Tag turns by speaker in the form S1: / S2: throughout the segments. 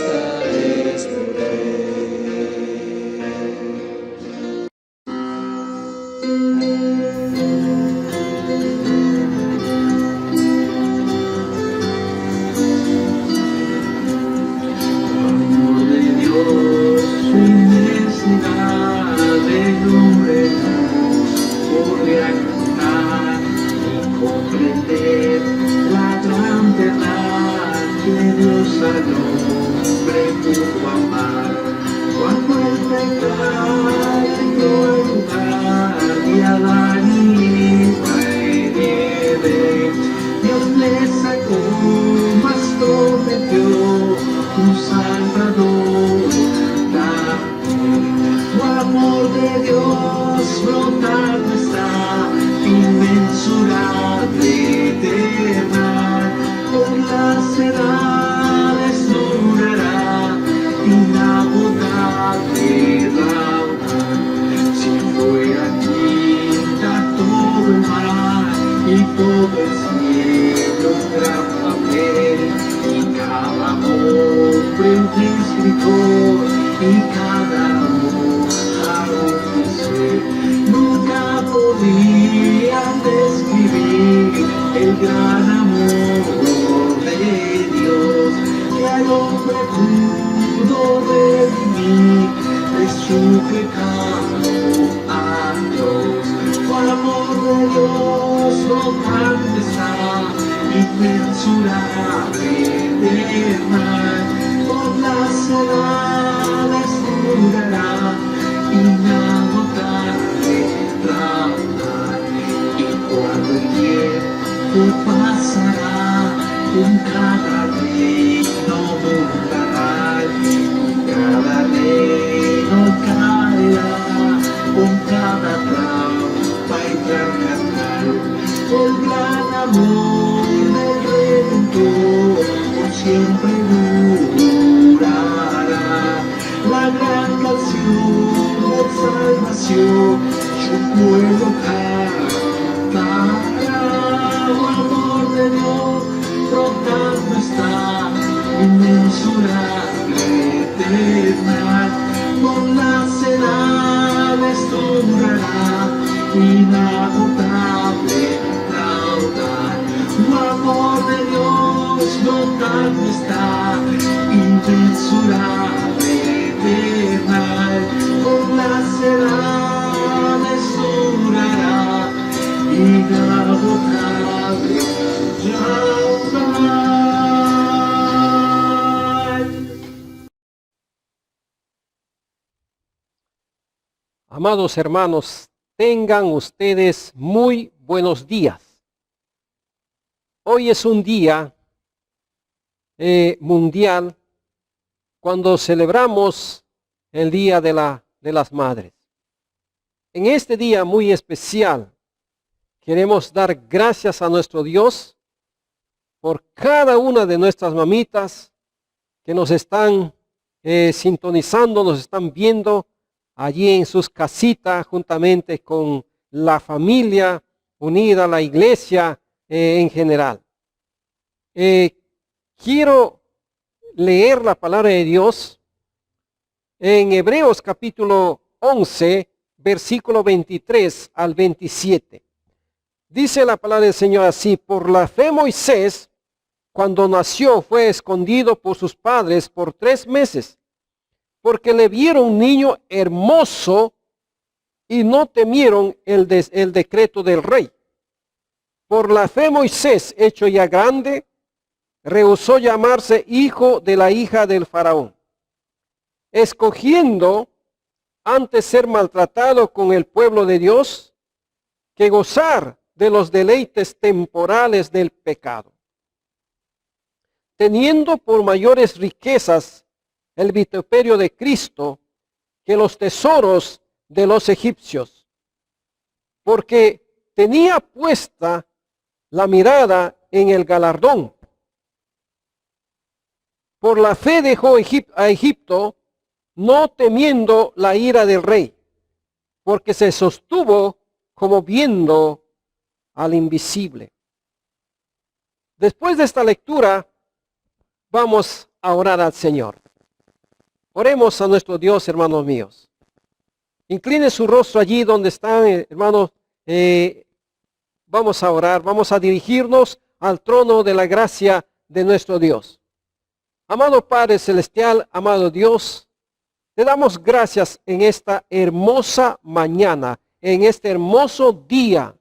S1: es tu amor de Dios, su inmensidad del nombre podría cantar y comprender la gran verdad que Dios al hombre pudo amar. Cuando el pecado entró en lugar de Adán y Eva en Edén, Dios le sacó, mas prometió un Salvador. Tu amor de Dios brotando está, inmensurable, eterna, por las edades durará, inagotable raudal. Si fuera quinta todo el mar y todo el cielo un gran papel, y cada hombre un escritor, y cada hoja un pincel, nunca podían describir el gran amor de Dios que al hombre pudo redimir de su pecado atroz. Tu amor de Dios brotando está, inmensurable, eterna, por las edades durará, inagotable raudal. Y cuando el tiempo pasará, con cada reino mundará, y cada reino caerá, con cada trampa y gran cantar. El gran amor del Redentor por siempre durará. La gran canción de salvación su pueblo cantará. Oh, amor de Dios brotando está, inmensurable, eterna, por las edades durará, inagotable raudal. Tu amor de Dios brotando está, inmensurable, eterna, por las edades durará, inagotable raudal.
S2: Amados hermanos, tengan ustedes muy buenos días. Hoy es un día mundial cuando celebramos el Día de las Madres. En este día muy especial queremos dar gracias a nuestro Dios por cada una de nuestras mamitas que nos están sintonizando, nos están viendo allí en sus casitas juntamente con la familia unida, la iglesia en general. Quiero leer la palabra de Dios en Hebreos capítulo 11, versículo 23 al 27. Dice la palabra del Señor así: por la fe Moisés, cuando nació, fue escondido por sus padres por 3 meses, porque le vieron un niño hermoso y no temieron el decreto del rey. Por la fe Moisés, hecho ya grande, rehusó llamarse hijo de la hija del faraón, escogiendo antes ser maltratado con el pueblo de Dios que gozar de los deleites temporales del pecado, teniendo por mayores riquezas el vituperio de Cristo que los tesoros de los egipcios, porque tenía puesta la mirada en el galardón. Por la fe dejó a Egipto, no temiendo la ira del rey, porque se sostuvo como viendo al invisible. Después de esta lectura, vamos a orar al Señor. Oremos a nuestro Dios, hermanos míos. Incline su rostro allí donde están, hermanos. Vamos a orar, vamos a dirigirnos al trono de la gracia de nuestro Dios. Amado Padre Celestial, amado Dios, te damos gracias en esta hermosa mañana, en este hermoso día,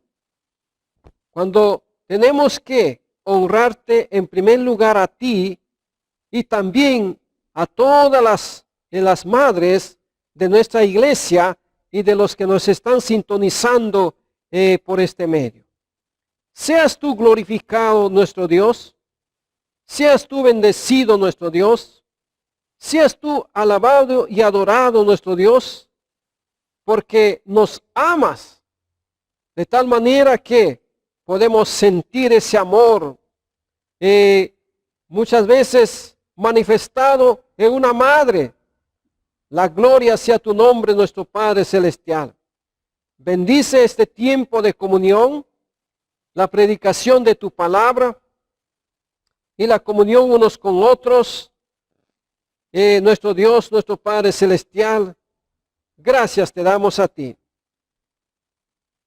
S2: cuando tenemos que honrarte en primer lugar a ti y también a todas las madres de nuestra iglesia y de los que nos están sintonizando por este medio. Seas tú glorificado, nuestro Dios. Seas tú bendecido, nuestro Dios. Seas tú alabado y adorado, nuestro Dios, porque nos amas de tal manera que podemos sentir ese amor muchas veces manifestado en una madre. La gloria sea tu nombre, nuestro Padre Celestial. Bendice este tiempo de comunión, la predicación de tu palabra y la comunión unos con otros. Nuestro Dios, nuestro Padre Celestial, gracias te damos a ti.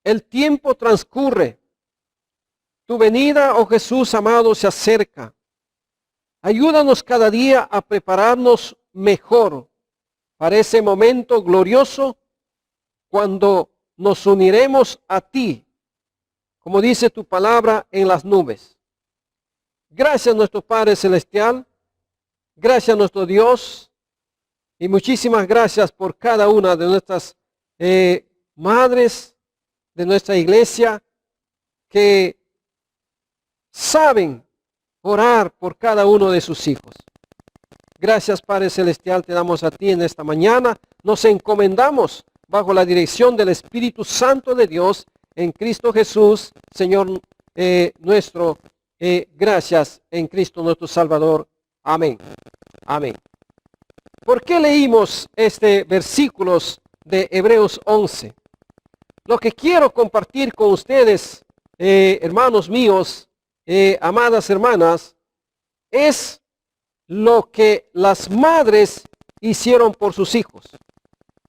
S2: El tiempo transcurre. Tu venida, oh Jesús amado, se acerca. Ayúdanos cada día a prepararnos mejor para ese momento glorioso cuando nos uniremos a ti, como dice tu palabra, en las nubes. Gracias, nuestro Padre Celestial. Gracias, nuestro Dios. Y muchísimas gracias por cada una de nuestras madres de nuestra iglesia que saben orar por cada uno de sus hijos. Gracias, Padre Celestial, te damos a ti en esta mañana. Nos encomendamos bajo la dirección del Espíritu Santo de Dios en Cristo Jesús, Señor nuestro. Gracias en Cristo nuestro Salvador. Amén. Amén. ¿Por qué leímos versículos de Hebreos 11? Lo que quiero compartir con ustedes, hermanos míos, amadas hermanas, es lo que las madres hicieron por sus hijos.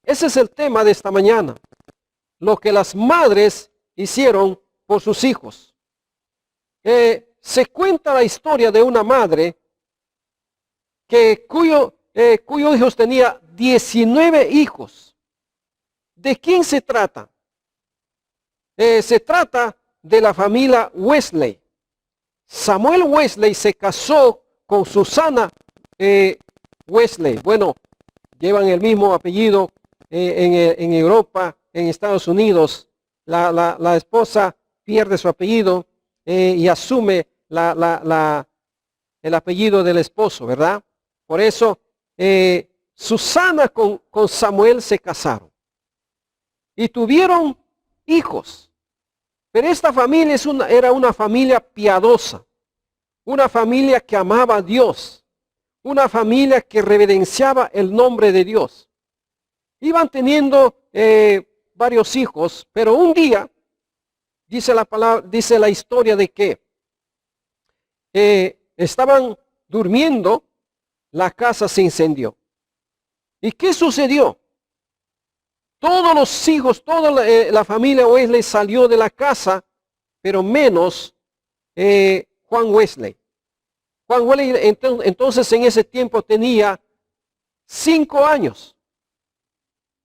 S2: Ese es el tema de esta mañana. Lo que las madres hicieron por sus hijos. Se cuenta la historia de una madre cuyo hijos tenía 19 hijos. ¿De quién se trata? Se trata de la familia Wesley. Samuel Wesley se casó con Susana Wesley. Bueno, llevan el mismo apellido en Europa, en Estados Unidos. La esposa pierde su apellido y asume el apellido del esposo, ¿verdad? Por eso Susana con Samuel se casaron y tuvieron hijos. Pero esta familia era una familia piadosa, una familia que amaba a Dios, una familia que reverenciaba el nombre de Dios. Iban teniendo varios hijos, pero un día, dice la historia de que estaban durmiendo, la casa se incendió. ¿Y qué sucedió? Todos los hijos, toda la familia Wesley salió de la casa, pero menos Juan Wesley. Juan Wesley entonces en ese tiempo tenía 5 años.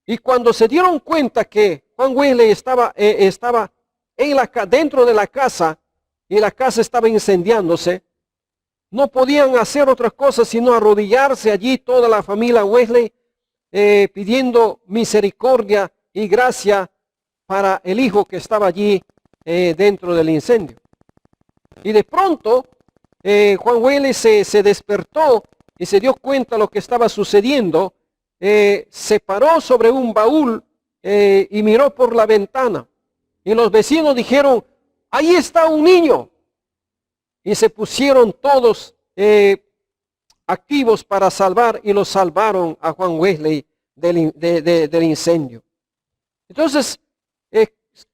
S2: Y cuando se dieron cuenta que Juan Wesley estaba dentro de la casa y la casa estaba incendiándose, no podían hacer otra cosa sino arrodillarse allí toda la familia Wesley, pidiendo misericordia y gracia para el hijo que estaba allí dentro del incendio. Y de pronto Juan Wesley se despertó y se dio cuenta de lo que estaba sucediendo. Se paró sobre un baúl y miró por la ventana. Y los vecinos dijeron, ahí está un niño. Y se pusieron todos activos para salvar y lo salvaron a Juan Wesley del incendio. Entonces,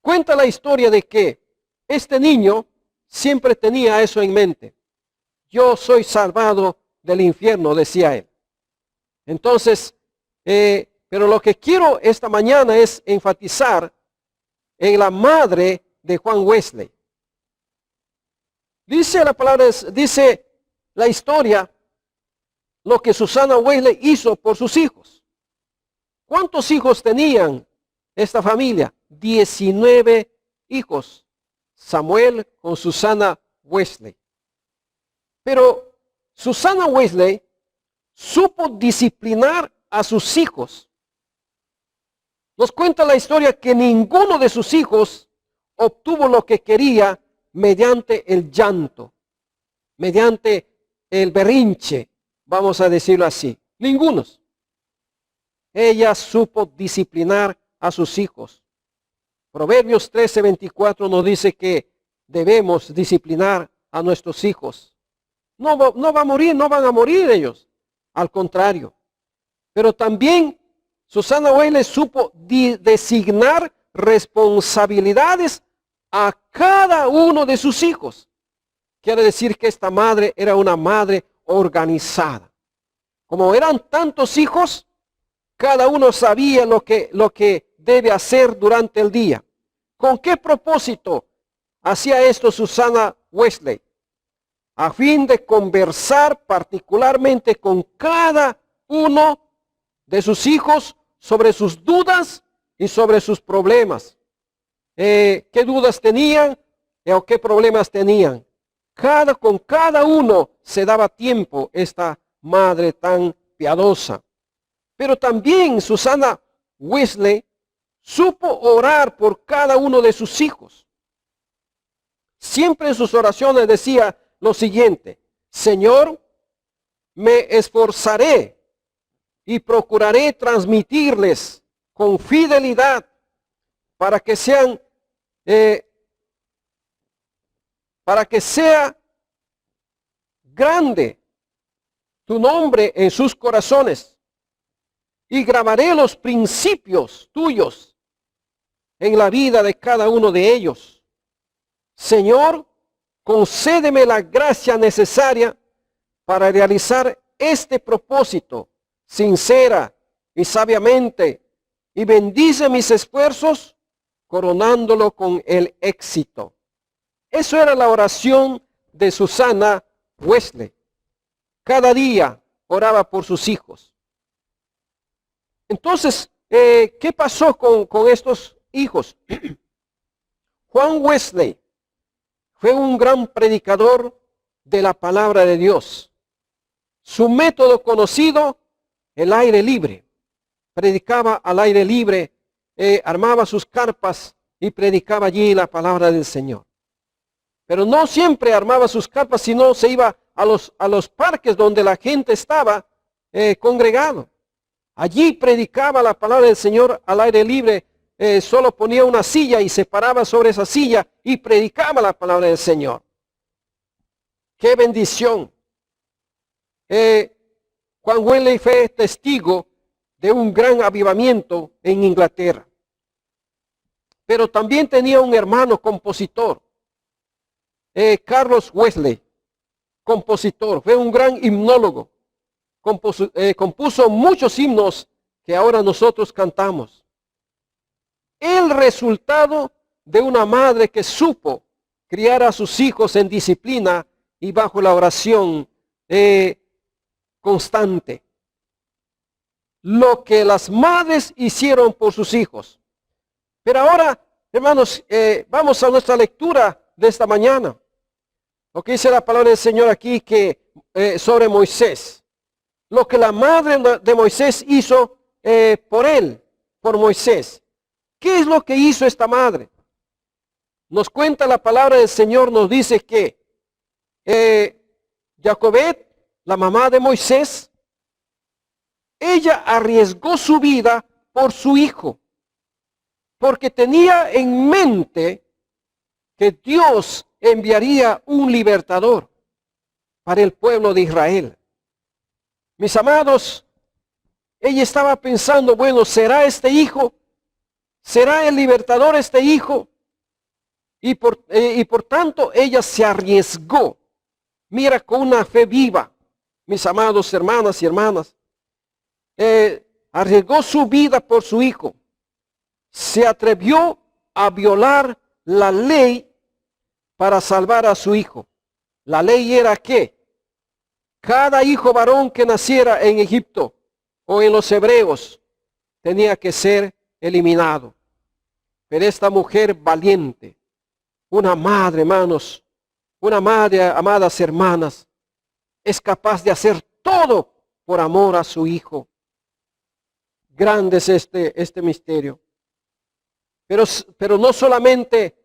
S2: cuenta la historia de que este niño siempre tenía eso en mente. Yo soy salvado del infierno, decía él. Entonces, pero lo que quiero esta mañana es enfatizar en la madre de Juan Wesley. Dice la palabra, dice la historia, lo que Susana Wesley hizo por sus hijos. ¿Cuántos hijos tenían esta familia? 19 hijos. Samuel con Susana Wesley. Pero Susana Wesley supo disciplinar a sus hijos. Nos cuenta la historia que ninguno de sus hijos obtuvo lo que quería mediante el llanto, mediante el berrinche, vamos a decirlo así. Ninguno. Ella supo disciplinar a sus hijos. Proverbios 13:24 nos dice que debemos disciplinar a nuestros hijos. No va a morir, no van a morir ellos. Al contrario. Pero también Susana Wesley supo designar responsabilidades a cada uno de sus hijos. Quiere decir que esta madre era una madre organizada. Como eran tantos hijos, cada uno sabía lo que debe hacer durante el día. ¿Con qué propósito hacía esto Susana Wesley? A fin de conversar particularmente con cada uno de sus hijos sobre sus dudas y sobre sus problemas. ¿Qué dudas tenían o qué problemas tenían? Con cada uno se daba tiempo esta madre tan piadosa. Pero también Susana Wesley supo orar por cada uno de sus hijos. Siempre en sus oraciones decía lo siguiente: Señor, me esforzaré y procuraré transmitirles con fidelidad para que sea grande tu nombre en sus corazones, y grabaré los principios tuyos en la vida de cada uno de ellos. Señor, concédeme la gracia necesaria para realizar este propósito sincera y sabiamente, y bendice mis esfuerzos coronándolo con el éxito. Eso era la oración de Susana Wesley. Cada día oraba por sus hijos. Entonces, ¿qué pasó con estos hijos? Juan Wesley fue un gran predicador de la palabra de Dios. Su método conocido, el aire libre. Predicaba al aire libre, armaba sus carpas y predicaba allí la palabra del Señor. Pero no siempre armaba sus carpas, sino se iba a los parques donde la gente estaba congregado. Allí predicaba la palabra del Señor al aire libre. Solo ponía una silla y se paraba sobre esa silla y predicaba la palabra del Señor. ¡Qué bendición! Juan Wesley fue testigo de un gran avivamiento en Inglaterra. Pero también tenía un hermano compositor, Carlos Wesley, compositor, fue un gran himnólogo. Compuso muchos himnos que ahora nosotros cantamos. El resultado de una madre que supo criar a sus hijos en disciplina y bajo la oración constante. Lo que las madres hicieron por sus hijos. Pero ahora, hermanos, vamos a nuestra lectura de esta mañana. Lo que dice la palabra del Señor aquí sobre Moisés. Lo que la madre de Moisés hizo por Moisés. ¿Qué es lo que hizo esta madre? Nos cuenta la palabra del Señor, nos dice que Jacobet, la mamá de Moisés, ella arriesgó su vida por su hijo, porque tenía en mente que Dios enviaría un libertador para el pueblo de Israel. Mis amados, ella estaba pensando, bueno, ¿será este hijo? ¿Será el libertador este hijo? Y por tanto ella se arriesgó. Mira, con una fe viva, mis amados hermanas y hermanas. arriesgó su vida por su hijo. Se atrevió a violar la ley para salvar a su hijo. La ley era que cada hijo varón que naciera en Egipto o en los hebreos tenía que ser eliminado. Pero esta mujer valiente, una madre, hermanos, una madre, amadas hermanas, es capaz de hacer todo por amor a su hijo. Grande es este misterio. Pero no solamente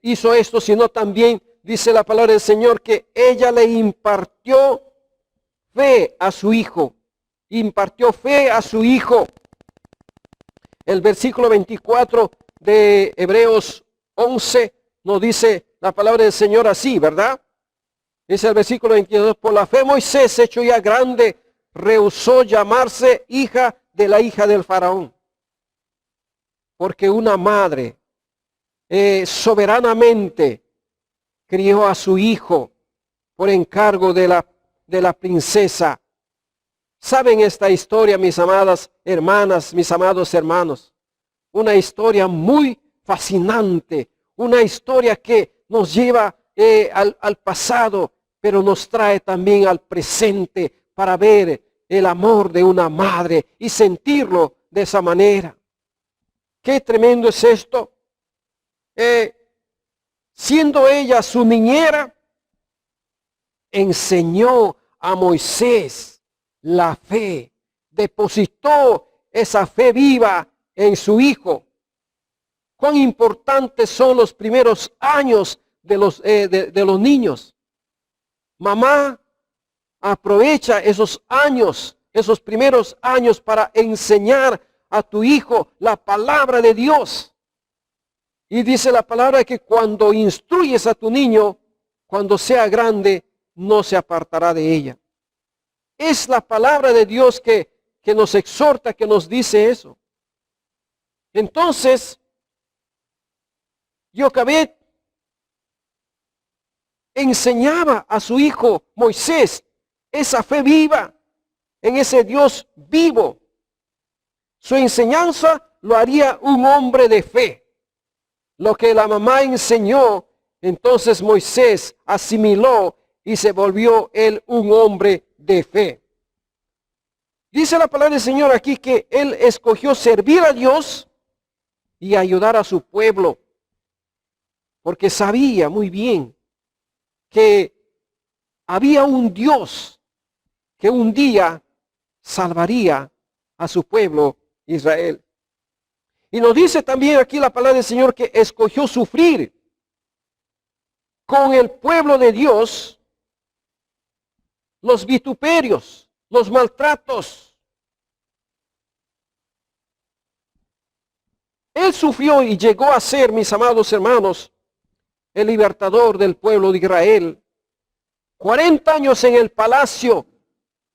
S2: hizo esto, sino también dice la palabra del Señor que ella le impartió fe a su hijo. Impartió fe a su hijo. El versículo 24 de Hebreos 11 nos dice la palabra del Señor así, ¿verdad? Dice el versículo 22, por la fe Moisés, hecho ya grande, rehusó llamarse hija de la hija del faraón. Porque una madre soberanamente crió a su hijo por encargo de la princesa. ¿Saben esta historia, mis amadas hermanas, mis amados hermanos? Una historia muy fascinante, una historia que nos lleva al pasado, pero nos trae también al presente para ver el amor de una madre y sentirlo de esa manera. Qué tremendo es esto. Siendo ella su niñera, enseñó a Moisés la fe, depositó esa fe viva en su hijo. Cuán importantes son los primeros años de los niños. Mamá, aprovecha esos años, esos primeros años para enseñar a tu hijo la palabra de Dios. Y dice la palabra que cuando instruyes a tu niño, cuando sea grande, no se apartará de ella. Es la palabra de Dios que nos exhorta, que nos dice eso. Entonces, Jochebed enseñaba a su hijo Moisés esa fe viva en ese Dios vivo. Su enseñanza lo haría un hombre de fe. Lo que la mamá enseñó, entonces Moisés asimiló y se volvió él un hombre de fe. Dice la palabra del Señor aquí que él escogió servir a Dios y ayudar a su pueblo, porque sabía muy bien que había un Dios que un día salvaría a su pueblo Israel. Y nos dice también aquí la palabra del Señor que escogió sufrir con el pueblo de Dios los vituperios, los maltratos. Él sufrió y llegó a ser, mis amados hermanos, el libertador del pueblo de Israel. 40 años en el palacio,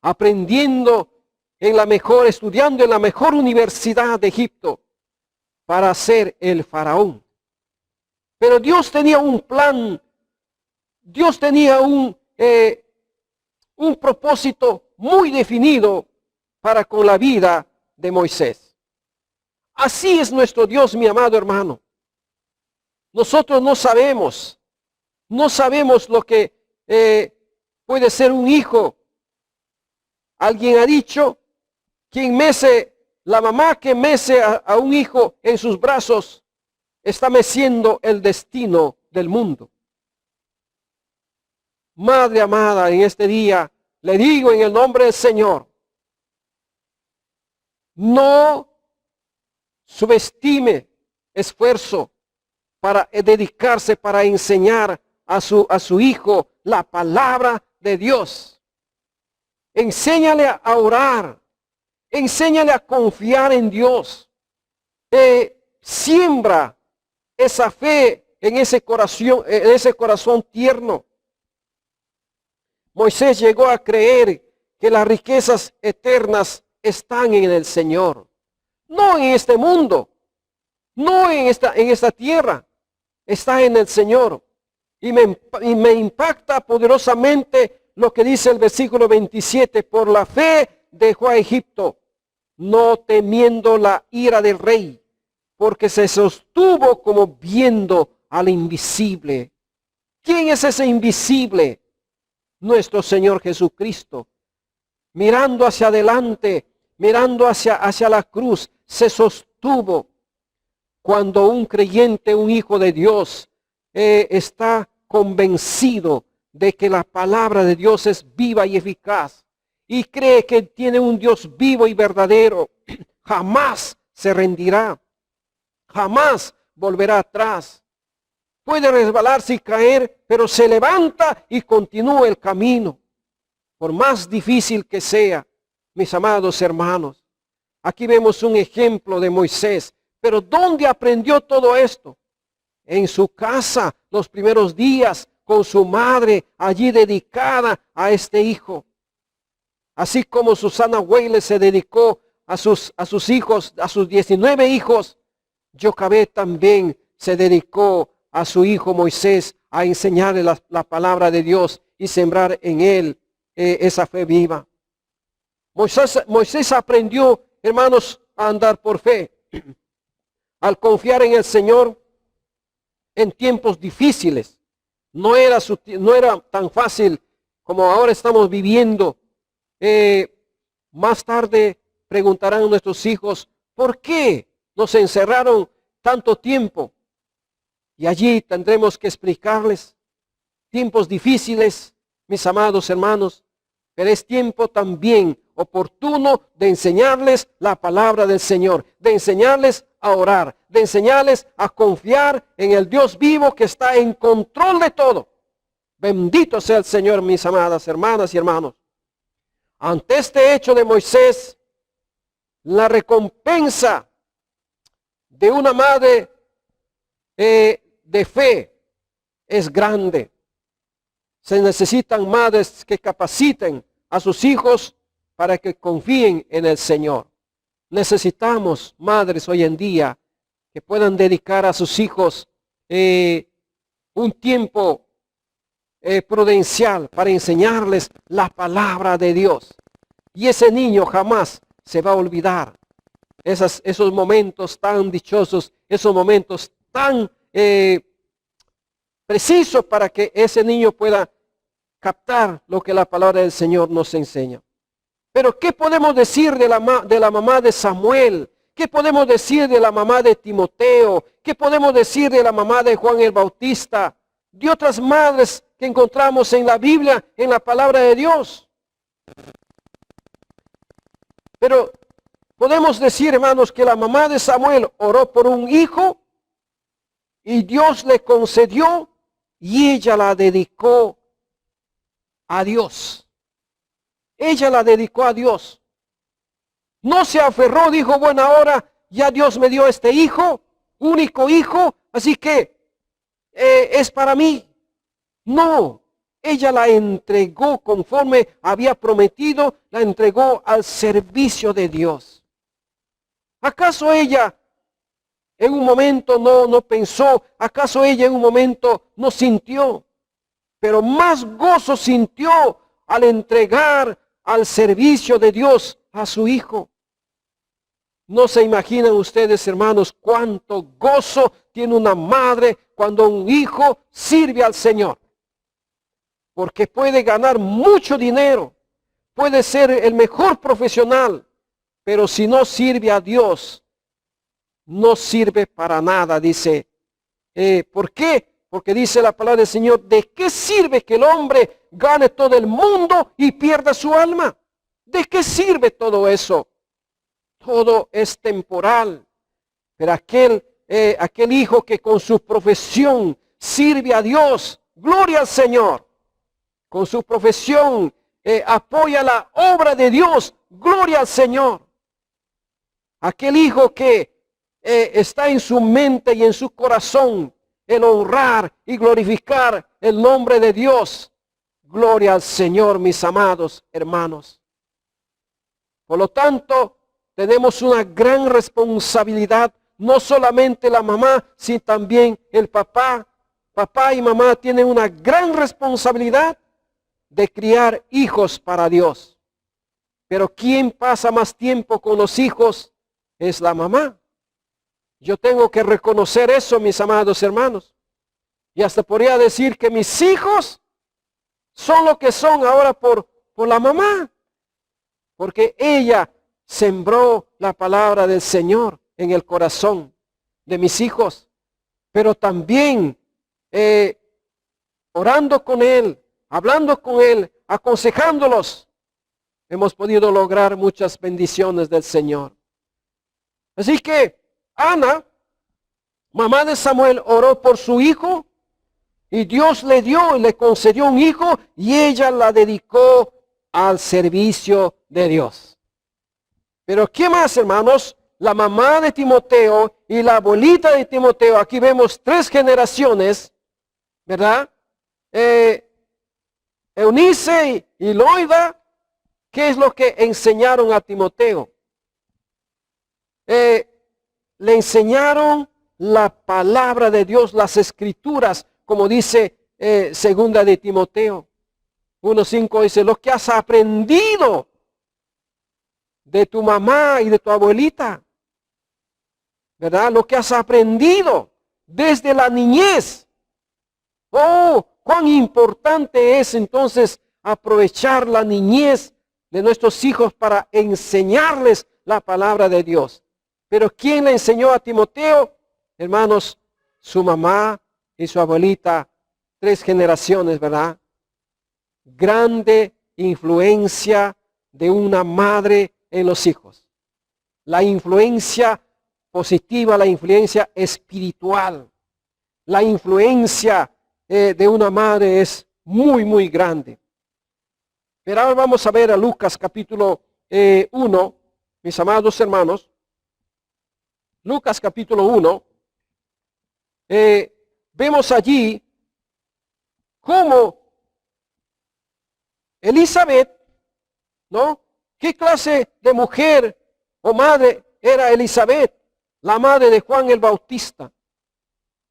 S2: aprendiendo estudiando en la mejor universidad de Egipto para ser el faraón. Pero Dios tenía un plan, Dios tenía un propósito muy definido para con la vida de Moisés. Así es nuestro Dios, mi amado hermano. Nosotros no sabemos lo que puede ser un hijo. Alguien ha dicho que la mamá que mece a un hijo en sus brazos está meciendo el destino del mundo. Madre amada, en este día le digo en el nombre del Señor, no subestime esfuerzo para dedicarse, para enseñar a su hijo la palabra de Dios. Enséñale a orar, enséñale a confiar en Dios. Siembra esa fe en ese corazón tierno. Moisés llegó a creer que las riquezas eternas están en el Señor, no en este mundo, no en esta tierra, está en el Señor. Y me impacta poderosamente lo que dice el versículo 27, por la fe dejó a Egipto, no temiendo la ira del rey, porque se sostuvo como viendo al invisible. ¿Quién es ese invisible? Nuestro Señor Jesucristo. Mirando hacia adelante, mirando hacia la cruz, se sostuvo. Cuando un creyente, un hijo de Dios, está convencido de que la palabra de Dios es viva y eficaz y cree que tiene un Dios vivo y verdadero, jamás se rendirá, jamás volverá atrás. Puede resbalarse y caer, pero se levanta y continúa el camino, por más difícil que sea, mis amados hermanos. Aquí vemos un ejemplo de Moisés, pero ¿dónde aprendió todo esto? En su casa, los primeros días, con su madre allí dedicada a este hijo. Así como Susana Weiles se dedicó a sus hijos, a sus 19 hijos, Jochebed también se dedicó a su hijo Moisés a enseñarle la palabra de Dios y sembrar en él esa fe viva. Moisés aprendió, hermanos, a andar por fe. Al confiar en el Señor en tiempos difíciles. No era tan fácil como ahora estamos viviendo. Más tarde preguntarán nuestros hijos, ¿por qué nos encerraron tanto tiempo? Y allí tendremos que explicarles tiempos difíciles, mis amados hermanos, pero es tiempo también oportuno de enseñarles la palabra del Señor, de enseñarles a orar, de enseñarles a confiar en el Dios vivo que está en control de todo. Bendito sea el Señor, mis amadas hermanas y hermanos. Ante este hecho de Moisés, la recompensa de una madre de fe es grande. Se necesitan madres que capaciten a sus hijos para que confíen en el Señor. Necesitamos madres hoy en día que puedan dedicar a sus hijos un tiempo prudencial para enseñarles la palabra de Dios. Y ese niño jamás se va a olvidar esos momentos tan dichosos, esos momentos tan precisos para que ese niño pueda captar lo que la palabra del Señor nos enseña. Pero ¿qué podemos decir de la mamá de Samuel? ¿Qué podemos decir de la mamá de Timoteo? ¿Qué podemos decir de la mamá de Juan el Bautista? De otras madres que encontramos en la Biblia, en la palabra de Dios. Pero podemos decir, hermanos, que la mamá de Samuel oró por un hijo y Dios le concedió y ella la dedicó a Dios. Ella la dedicó a Dios. No se aferró, dijo, bueno, ahora ya Dios me dio este hijo, único hijo, así que es para mí. No, ella la entregó conforme había prometido, la entregó al servicio de Dios. ¿Acaso ella en un momento no pensó? ¿Acaso ella en un momento no sintió? Pero más gozo sintió al entregar al servicio de Dios a su hijo. No se imaginan ustedes, hermanos, cuánto gozo tiene una madre cuando un hijo sirve al Señor. Porque puede ganar mucho dinero, puede ser el mejor profesional, pero si no sirve a Dios, no sirve para nada, dice. ¿Por qué? Porque dice la palabra del Señor, ¿de qué sirve que el hombre gane todo el mundo y pierda su alma? ¿De qué sirve todo eso? Todo es temporal. Pero aquel hijo que con su profesión sirve a Dios, gloria al Señor. Con su profesión apoya la obra de Dios, gloria al Señor. Aquel hijo que está en su mente y en su corazón el honrar y glorificar el nombre de Dios. Gloria al Señor, mis amados hermanos. Por lo tanto, tenemos una gran responsabilidad, no solamente la mamá, sino también el papá. Papá y mamá tienen una gran responsabilidad de criar hijos para Dios. Pero quien pasa más tiempo con los hijos es la mamá. Yo tengo que reconocer eso, mis amados hermanos. Y hasta podría decir que mis hijos son lo que son ahora por la mamá. Porque ella sembró la palabra del Señor en el corazón de mis hijos. Pero también orando con Él, hablando con Él, aconsejándolos, hemos podido lograr muchas bendiciones del Señor. Así que Ana, mamá de Samuel, oró por su hijo y Dios le dio y le concedió un hijo y ella la dedicó al servicio de Dios. Pero ¿qué más, hermanos? La mamá de Timoteo y la abuelita de Timoteo, aquí vemos 3 generaciones, ¿verdad? Eunice y Loida, ¿qué es lo que enseñaron a Timoteo? Le enseñaron la palabra de Dios, las escrituras, como dice segunda de Timoteo 1:5, dice, lo que has aprendido de tu mamá y de tu abuelita, ¿verdad? Lo que has aprendido desde la niñez. Oh, cuán importante es entonces aprovechar la niñez de nuestros hijos para enseñarles la palabra de Dios. Pero ¿quién le enseñó a Timoteo? Hermanos, su mamá y su abuelita, 3 generaciones, ¿verdad? Grande influencia de una madre en los hijos. La influencia positiva, la influencia espiritual, la influencia de una madre es muy, muy grande. Pero ahora vamos a ver a Lucas capítulo 1, mis amados hermanos. Lucas capítulo 1. Vemos allí cómo Elizabeth, ¿no? ¿Qué clase de mujer o madre era Elizabeth? La madre de Juan el Bautista,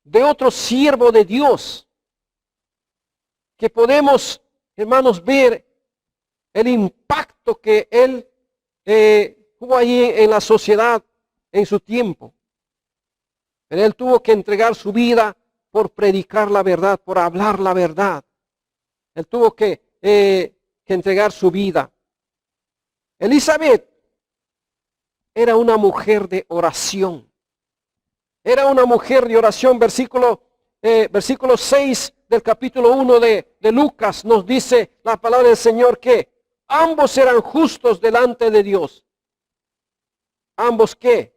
S2: de otro siervo de Dios, que podemos, hermanos, ver el impacto que él tuvo allí en la sociedad en su tiempo. Pero él tuvo que entregar su vida por predicar la verdad, por hablar la verdad. Él tuvo que entregar su vida. Elizabeth era una mujer de oración. Era una mujer de oración. Versículo 6 del capítulo 1 de Lucas nos dice la palabra del Señor que ambos eran justos delante de Dios. ¿Ambos qué?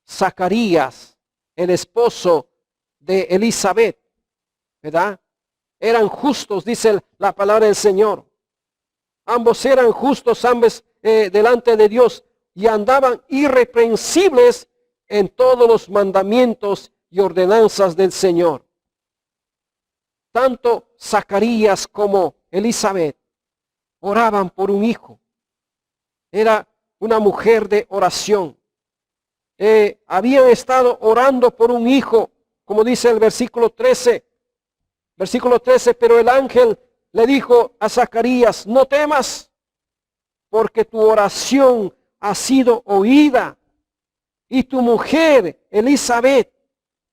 S2: Zacarías, el esposo de Elizabeth, ¿verdad? Eran justos, dice la palabra del Señor. Ambos eran justos, ambos delante de Dios y andaban irreprensibles en todos los mandamientos y ordenanzas del Señor. Tanto Zacarías como Elizabeth oraban por un hijo. Era una mujer de oración. Habían estado orando por un hijo, como dice el versículo 13. Versículo 13, pero el ángel le dijo a Zacarías, no temas, porque tu oración ha sido oída, y tu mujer, Elizabeth,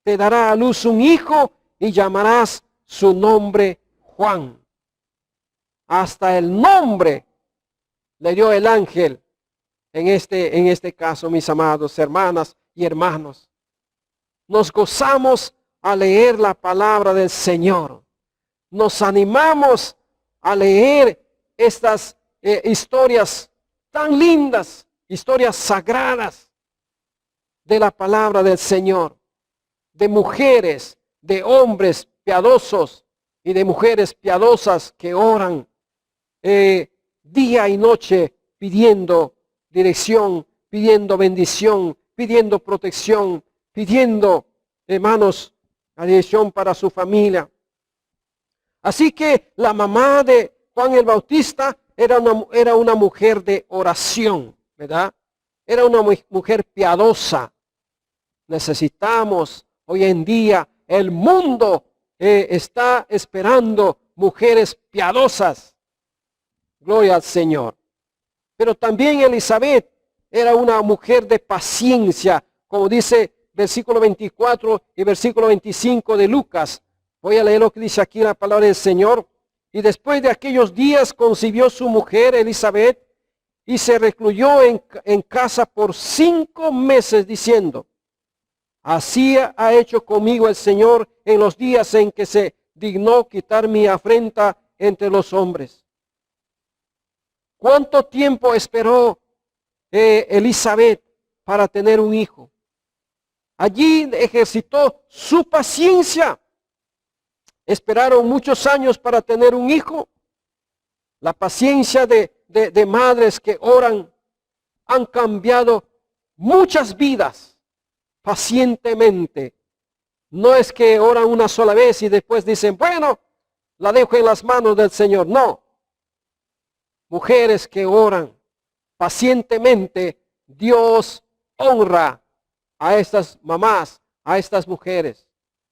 S2: te dará a luz un hijo y llamarás su nombre Juan. Hasta el nombre le dio el ángel en este caso, mis amados hermanas y hermanos. Nos gozamos a leer la palabra del Señor. Nos animamos a leer estas historias tan lindas, historias sagradas de la palabra del Señor, de mujeres, de hombres piadosos y de mujeres piadosas que oran día y noche pidiendo dirección, pidiendo bendición, pidiendo protección, pidiendo, hermanos, la dirección para su familia. Así que la mamá de Juan el Bautista era una mujer de oración, ¿verdad? Era una mujer piadosa. Necesitamos hoy en día, el mundo está esperando mujeres piadosas. Gloria al Señor. Pero también Elizabeth era una mujer de paciencia, como dice versículo 24 y versículo 25 de Lucas. Voy a leer lo que dice aquí la palabra del Señor. Y después de aquellos días concibió su mujer Elizabeth y se recluyó en casa por 5 meses diciendo: así ha hecho conmigo el Señor en los días en que se dignó quitar mi afrenta entre los hombres. ¿Cuánto tiempo esperó Elizabeth para tener un hijo? Allí ejercitó su paciencia. Esperaron muchos años para tener un hijo. La paciencia de madres que oran han cambiado muchas vidas pacientemente. No es que oran una sola vez y después dicen, bueno, la dejo en las manos del Señor. No. Mujeres que oran pacientemente, Dios honra a estas mamás, a estas mujeres.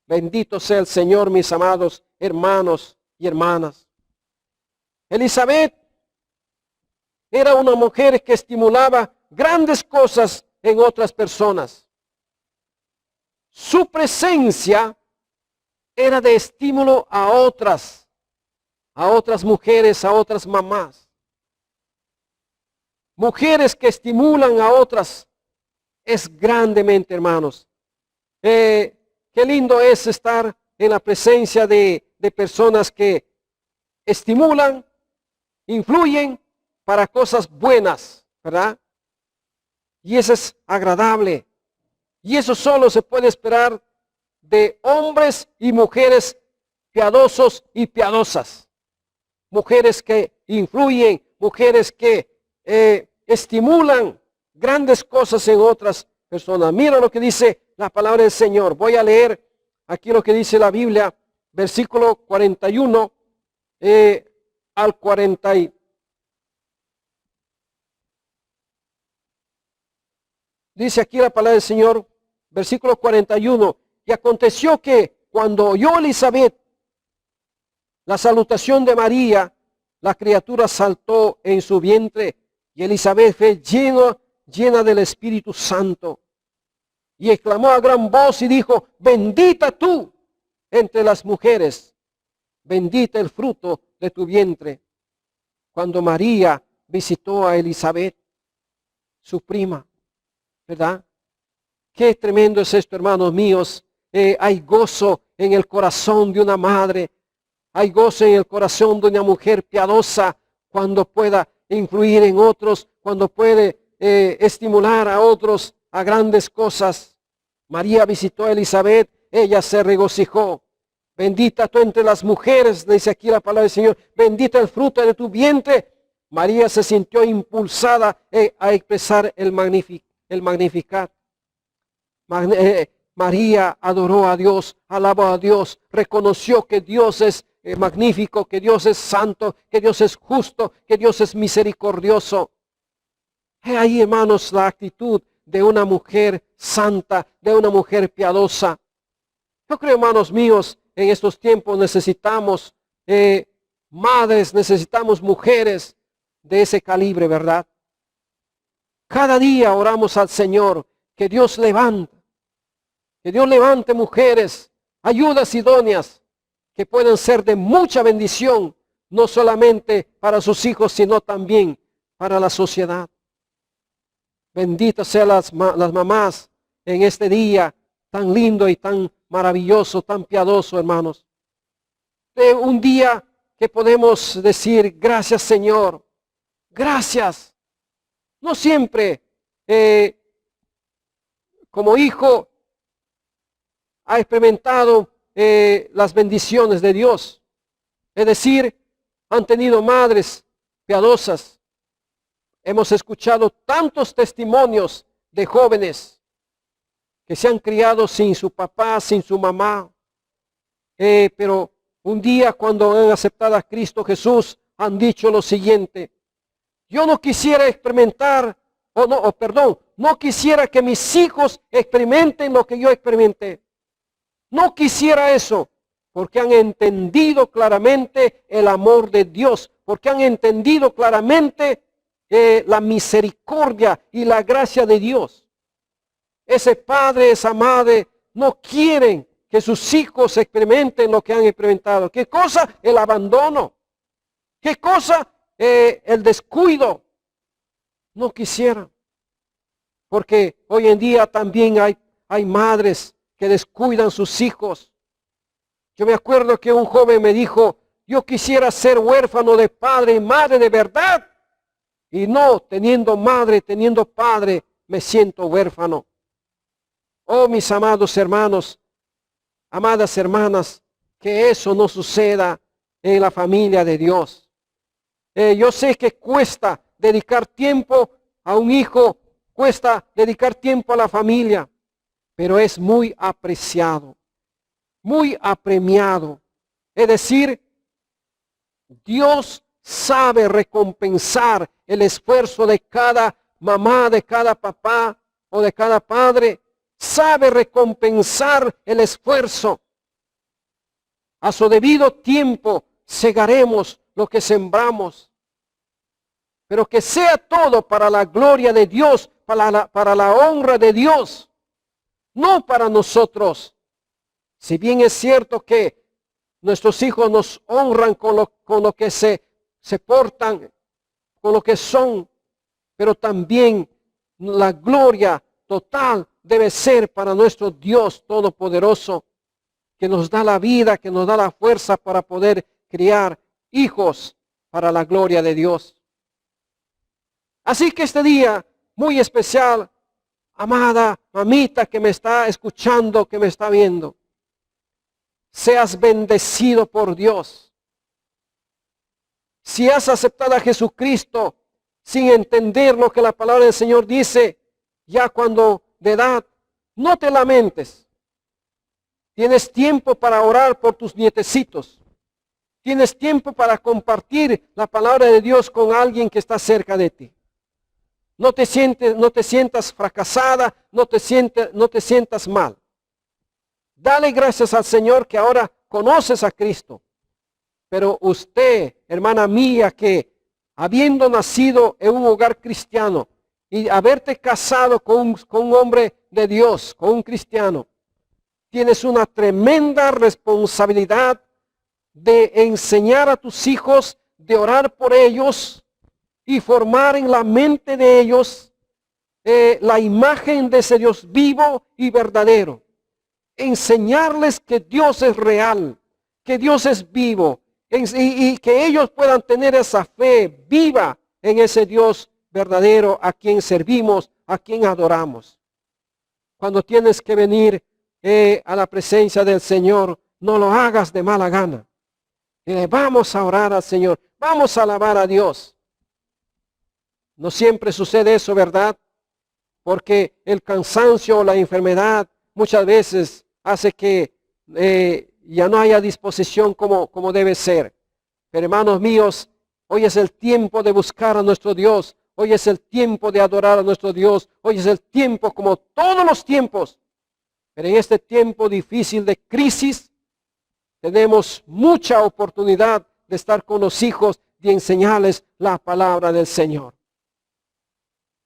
S2: Bendito sea el Señor, mis amados hermanos y hermanas. Elizabeth era una mujer que estimulaba grandes cosas en otras personas. Su presencia era de estímulo a otras mujeres, a otras mamás. Mujeres que estimulan a otras es grandemente, hermanos. Qué lindo es estar en la presencia de personas que estimulan, influyen para cosas buenas, ¿verdad? Y eso es agradable. Y eso solo se puede esperar de hombres y mujeres piadosos y piadosas. Mujeres que influyen, mujeres que estimulan grandes cosas en otras personas. Mira lo que dice la palabra del Señor. Voy a leer aquí lo que dice la Biblia, versículo 41 al 40. Dice aquí la palabra del Señor, versículo 41. Y aconteció que cuando oyó Elizabeth la salutación de María, la criatura saltó en su vientre y Elizabeth fue llena del Espíritu Santo. Y exclamó a gran voz y dijo, bendita tú entre las mujeres, bendita el fruto de tu vientre. Cuando María visitó a Elizabeth, su prima, ¿verdad? Qué tremendo es esto, hermanos míos. Hay gozo en el corazón de una madre. Hay gozo en el corazón de una mujer piadosa cuando pueda influir en otros, cuando puede estimular a otros a grandes cosas. María visitó a Elizabeth, ella se regocijó. Bendita tú entre las mujeres, dice aquí la palabra del Señor. Bendita el fruto de tu vientre. María se sintió impulsada a expresar el Magnificat. María adoró a Dios, alabó a Dios, reconoció que Dios es magnífico, que Dios es santo, que Dios es justo, que Dios es misericordioso. Ahí, hermanos, la actitud de una mujer santa, de una mujer piadosa. Yo creo, hermanos míos, en estos tiempos necesitamos madres, necesitamos mujeres de ese calibre, ¿verdad? Cada día oramos al Señor que Dios levante mujeres, ayudas idóneas que puedan ser de mucha bendición, no solamente para sus hijos, sino también para la sociedad. Benditas sean las mamás en este día tan lindo y tan maravilloso, tan piadoso, hermanos. De un día que podemos decir, gracias Señor, gracias. No siempre como hijo ha experimentado las bendiciones de Dios. Es decir, han tenido madres piadosas. Hemos escuchado tantos testimonios de jóvenes que se han criado sin su papá, sin su mamá. Pero un día cuando han aceptado a Cristo Jesús, han dicho lo siguiente: yo no quisiera experimentar, no quisiera que mis hijos experimenten lo que yo experimenté. No quisiera eso, porque han entendido claramente el amor de Dios, porque han entendido claramente la misericordia y la gracia de Dios. Ese padre, esa madre no quieren que sus hijos experimenten lo que han experimentado. ¿Qué cosa? El abandono. ¿Qué cosa? El descuido. No quisieran. Porque hoy en día también hay madres que descuidan sus hijos. Yo me acuerdo que un joven me dijo, yo quisiera ser huérfano de padre y madre de verdad. Y no, teniendo madre, teniendo padre, me siento huérfano. Oh, mis amados hermanos, amadas hermanas, que eso no suceda en la familia de Dios. Yo sé que cuesta dedicar tiempo a un hijo, cuesta dedicar tiempo a la familia, pero es muy apreciado, muy apremiado. Es decir, Dios sabe recompensar el esfuerzo de cada mamá, de cada papá o de cada padre. Sabe recompensar el esfuerzo. A su debido tiempo segaremos lo que sembramos. Pero que sea todo para la gloria de Dios, para la honra de Dios, no para nosotros. Si bien es cierto que nuestros hijos nos honran con lo que se portan, con lo que son, pero también la gloria total debe ser para nuestro Dios Todopoderoso, que nos da la vida, que nos da la fuerza para poder criar hijos para la gloria de Dios. Así que este día muy especial, amada mamita que me está escuchando, que me está viendo, seas bendecido por Dios. Si has aceptado a Jesucristo sin entender lo que la palabra del Señor dice, ya cuando de edad, no te lamentes. Tienes tiempo para orar por tus nietecitos. Tienes tiempo para compartir la palabra de Dios con alguien que está cerca de ti. No te sientas fracasada, no te sientas mal. Dale gracias al Señor que ahora conoces a Cristo. Pero usted, hermana mía, que habiendo nacido en un hogar cristiano y haberte casado con un hombre de Dios, con un cristiano, tienes una tremenda responsabilidad de enseñar a tus hijos, de orar por ellos y formar en la mente de ellos la imagen de ese Dios vivo y verdadero. Enseñarles que Dios es real, que Dios es vivo y que ellos puedan tener esa fe viva en ese Dios verdadero a quien servimos, a quien adoramos. Cuando tienes que venir a la presencia del Señor, no lo hagas de mala gana. Vamos a orar al Señor, vamos a alabar a Dios. No siempre sucede eso, ¿verdad? Porque el cansancio o la enfermedad muchas veces hace que ya no haya disposición como debe ser. Pero hermanos míos, hoy es el tiempo de buscar a nuestro Dios. Hoy es el tiempo de adorar a nuestro Dios. Hoy es el tiempo como todos los tiempos. Pero en este tiempo difícil de crisis, tenemos mucha oportunidad de estar con los hijos y enseñarles la palabra del Señor.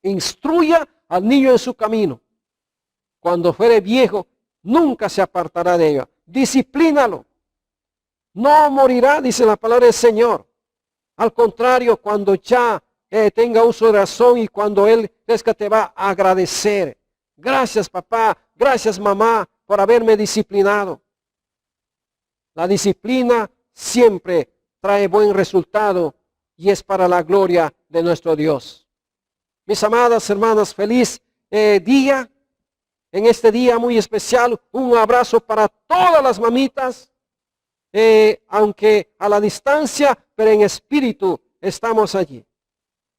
S2: Instruya al niño en su camino. Cuando fuere viejo, nunca se apartará de ella. Disciplínalo. No morirá, dice la palabra del Señor. Al contrario, cuando ya tenga uso de razón y cuando él crezca, te va a agradecer. Gracias, papá. Gracias, mamá, por haberme disciplinado. La disciplina siempre trae buen resultado y es para la gloria de nuestro Dios. Mis amadas hermanas, feliz día. En este día muy especial, un abrazo para todas las mamitas, aunque a la distancia, pero en espíritu estamos allí.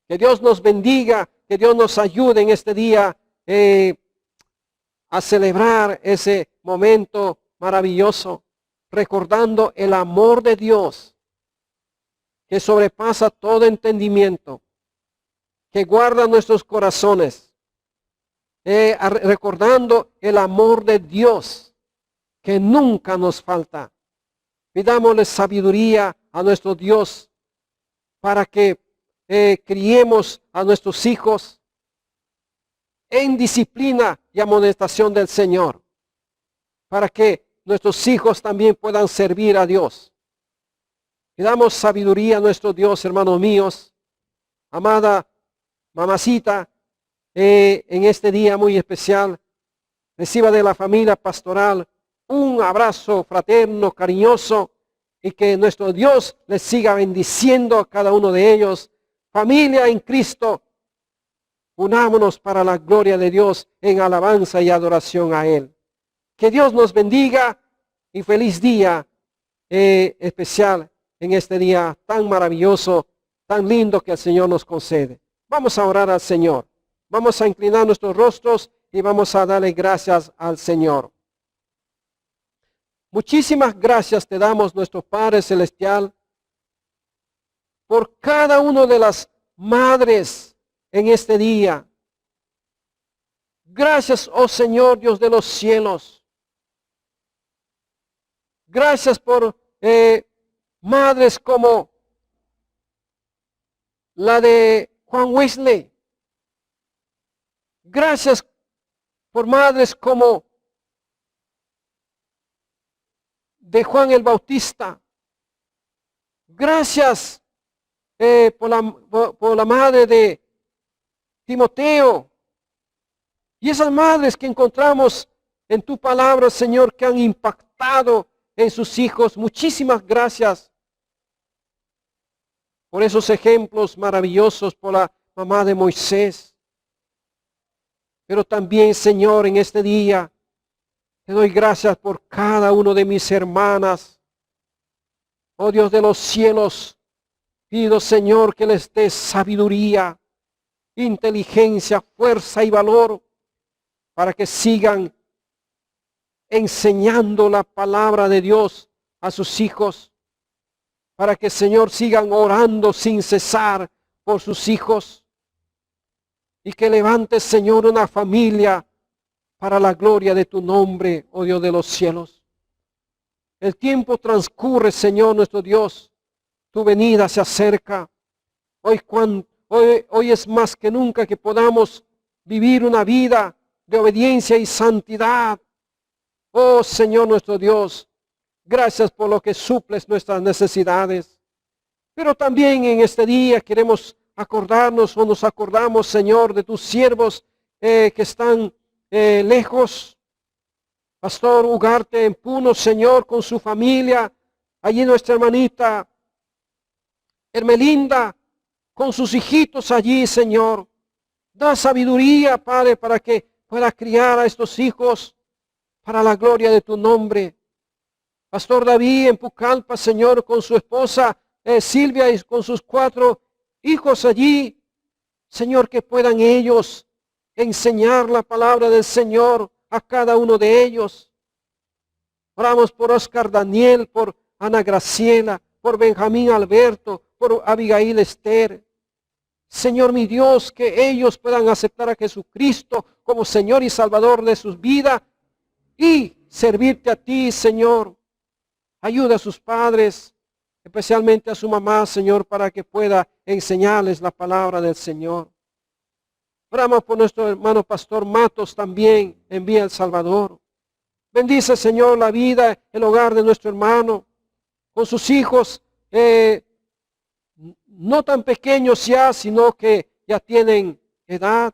S2: Que Dios nos bendiga, que Dios nos ayude en este día a celebrar ese momento maravilloso, recordando el amor de Dios que sobrepasa todo entendimiento, que guarda nuestros corazones. Recordando el amor de Dios que nunca nos falta. Pidámosle sabiduría a nuestro Dios para que criemos a nuestros hijos en disciplina y amonestación del Señor, para que nuestros hijos también puedan servir a Dios. Pidamos sabiduría a nuestro Dios, hermanos míos. Amada mamacita, en este día muy especial, reciba de la familia pastoral un abrazo fraterno, cariñoso, y que nuestro Dios les siga bendiciendo a cada uno de ellos. Familia en Cristo, unámonos para la gloria de Dios en alabanza y adoración a Él. Que Dios nos bendiga y feliz día especial en este día tan maravilloso, tan lindo que el Señor nos concede. Vamos a orar al Señor. Vamos a inclinar nuestros rostros y vamos a darle gracias al Señor. Muchísimas gracias te damos, nuestro Padre Celestial, por cada una de las madres en este día. Gracias, oh Señor, Dios de los cielos. Gracias por madres como la de Juan Wesley. Gracias por madres como de Juan el Bautista. Gracias por la madre de Timoteo. Y esas madres que encontramos en tu palabra, Señor, que han impactado en sus hijos. Muchísimas gracias por esos ejemplos maravillosos, por la mamá de Moisés. Pero también, Señor, en este día te doy gracias por cada uno de mis hermanas. Oh Dios de los cielos, pido, Señor, que les des sabiduría, inteligencia, fuerza y valor para que sigan enseñando la palabra de Dios a sus hijos, para que, Señor, sigan orando sin cesar por sus hijos y que levantes, Señor, una familia para la gloria de tu nombre, oh Dios de los cielos. El tiempo transcurre, Señor nuestro Dios. Tu venida se acerca. Hoy es más que nunca que podamos vivir una vida de obediencia y santidad. Oh Señor nuestro Dios, gracias por lo que suples nuestras necesidades. Pero también en este día queremos acordarnos o nos acordamos, Señor, de tus siervos que están lejos. Pastor Ugarte en Puno, Señor, con su familia. Allí nuestra hermanita Hermelinda, con sus hijitos allí, Señor. Da sabiduría, Padre, para que pueda criar a estos hijos para la gloria de tu nombre. Pastor David en Pucallpa, Señor, con su esposa Silvia y con sus 4 hijos allí. Señor, que puedan ellos enseñar la palabra del Señor a cada uno de ellos. Oramos por Oscar Daniel, por Ana Graciela, por Benjamín Alberto, por Abigail Esther. Señor mi Dios, que ellos puedan aceptar a Jesucristo como Señor y Salvador de sus vidas y servirte a ti, Señor. Ayuda a sus padres, especialmente a su mamá, Señor, para que pueda enseñarles la palabra del Señor. Oramos por nuestro hermano Pastor Matos también en Villa El Salvador. Bendice, Señor, la vida, el hogar de nuestro hermano, con sus hijos, no tan pequeños ya, sino que ya tienen edad.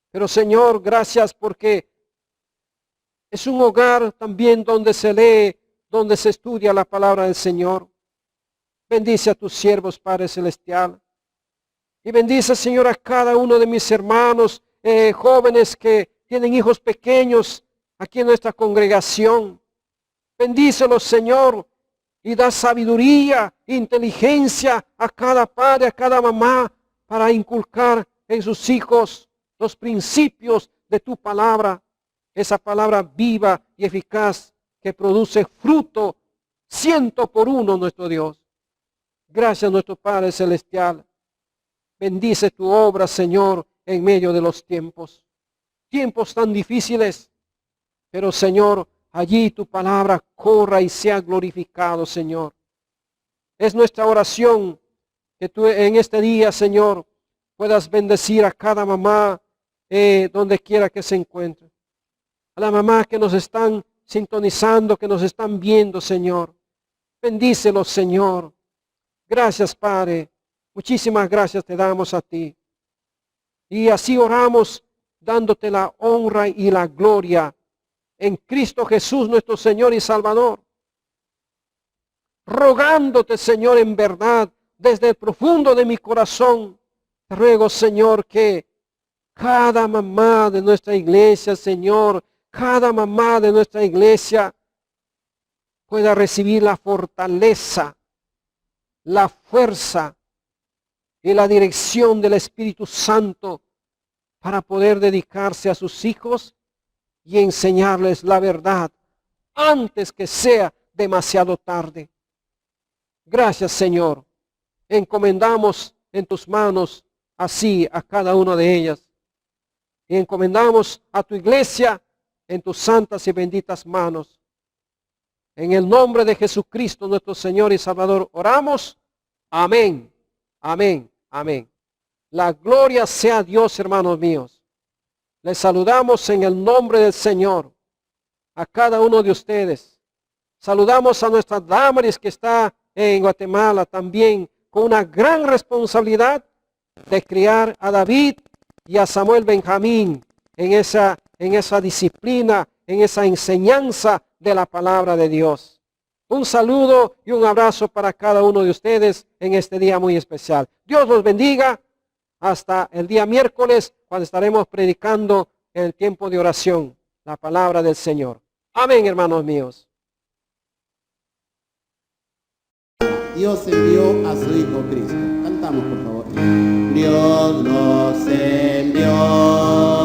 S2: Pero, Señor, gracias porque es un hogar también donde se lee, donde se estudia la palabra del Señor. Bendice a tus siervos, Padre Celestial. Y bendice, Señor, a cada uno de mis hermanos, jóvenes que tienen hijos pequeños aquí en nuestra congregación. Bendícelos, Señor, y da sabiduría, inteligencia a cada padre, a cada mamá, para inculcar en sus hijos los principios de tu palabra. Esa palabra viva y eficaz que produce fruto 100 por 1, nuestro Dios. Gracias, nuestro Padre Celestial. Bendice tu obra, Señor, en medio de los tiempos. Tiempos tan difíciles. Pero, Señor, allí tu palabra corra y sea glorificado, Señor. Es nuestra oración que tú en este día, Señor, puedas bendecir a cada mamá donde quiera que se encuentre. A la mamá que nos están sintonizando, que nos están viendo, Señor. Bendícelos, Señor. Gracias, Padre. Muchísimas gracias te damos a ti. Y así oramos dándote la honra y la gloria en Cristo Jesús, nuestro Señor y Salvador. Rogándote, Señor, en verdad, desde el profundo de mi corazón, te ruego, Señor, que cada mamá de nuestra iglesia, Señor, cada mamá de nuestra iglesia pueda recibir la fortaleza, la fuerza y la dirección del Espíritu Santo para poder dedicarse a sus hijos y enseñarles la verdad antes que sea demasiado tarde. Gracias, Señor. Encomendamos en tus manos así a cada una de ellas. Y encomendamos a tu iglesia en tus santas y benditas manos. En el nombre de Jesucristo, nuestro Señor y Salvador, oramos. Amén, amén, amén. La gloria sea a Dios, hermanos míos. Les saludamos en el nombre del Señor a cada uno de ustedes. Saludamos a nuestra Damaris que está en Guatemala también con una gran responsabilidad de criar a David y a Samuel Benjamín en esa disciplina, en esa enseñanza de la palabra de Dios. Un saludo y un abrazo para cada uno de ustedes en este día muy especial. Dios los bendiga hasta el día miércoles cuando estaremos predicando en el tiempo de oración la palabra del Señor. Amén, hermanos míos.
S3: Dios envió a su Hijo Cristo. Cantamos, por favor. Dios nos envió